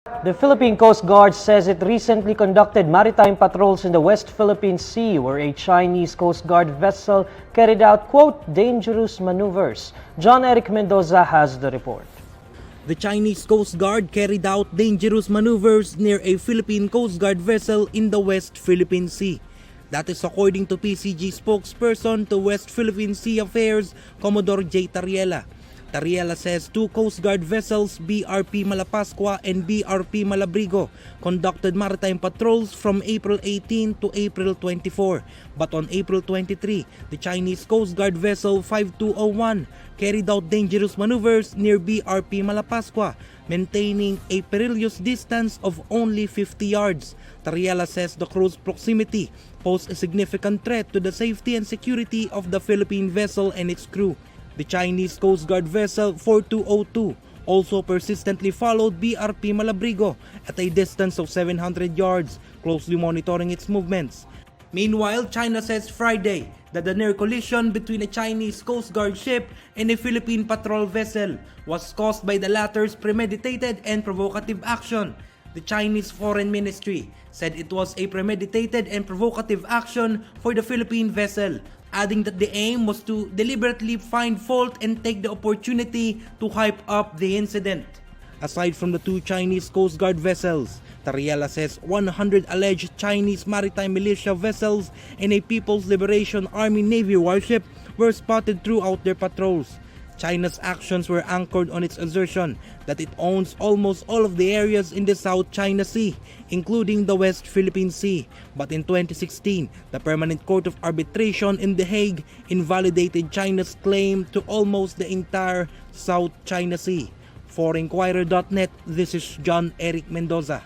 The Philippine Coast Guard says it recently conducted maritime patrols in the West Philippine Sea where a Chinese Coast Guard vessel carried out, quote, dangerous maneuvers. John Eric Mendoza has the report. The Chinese Coast Guard carried out dangerous maneuvers near a Philippine Coast Guard vessel in the West Philippine Sea. That is according to PCG spokesperson to West Philippine Sea Affairs, Commodore J. Tariela. Tariela says two Coast Guard vessels, BRP Malapascua and BRP Malabrigo, conducted maritime patrols from April 18 to April 24. But on April 23, the Chinese Coast Guard vessel 5201 carried out dangerous maneuvers near BRP Malapascua, maintaining a perilous distance of only 50 yards. Tariela says the crew's proximity posed a significant threat to the safety and security of the Philippine vessel and its crew. The Chinese Coast Guard vessel 4202 also persistently followed BRP Malabrigo at a distance of 700 yards, closely monitoring its movements. Meanwhile, China says Friday that the near collision between a Chinese Coast Guard ship and a Philippine patrol vessel was caused by the latter's premeditated and provocative action. The Chinese Foreign Ministry said it was a premeditated and provocative action for the Philippine vessel, adding that the aim was to deliberately find fault and take the opportunity to hype up the incident. Aside from the two Chinese Coast Guard vessels, Tariela says 100 alleged Chinese maritime militia vessels and a People's Liberation Army Navy warship were spotted throughout their patrols. China's actions were anchored on its assertion that it owns almost all of the areas in the South China Sea, including the West Philippine Sea. But in 2016, the Permanent Court of Arbitration in The Hague invalidated China's claim to almost the entire South China Sea. For INQUIRER.net, this is John Eric Mendoza.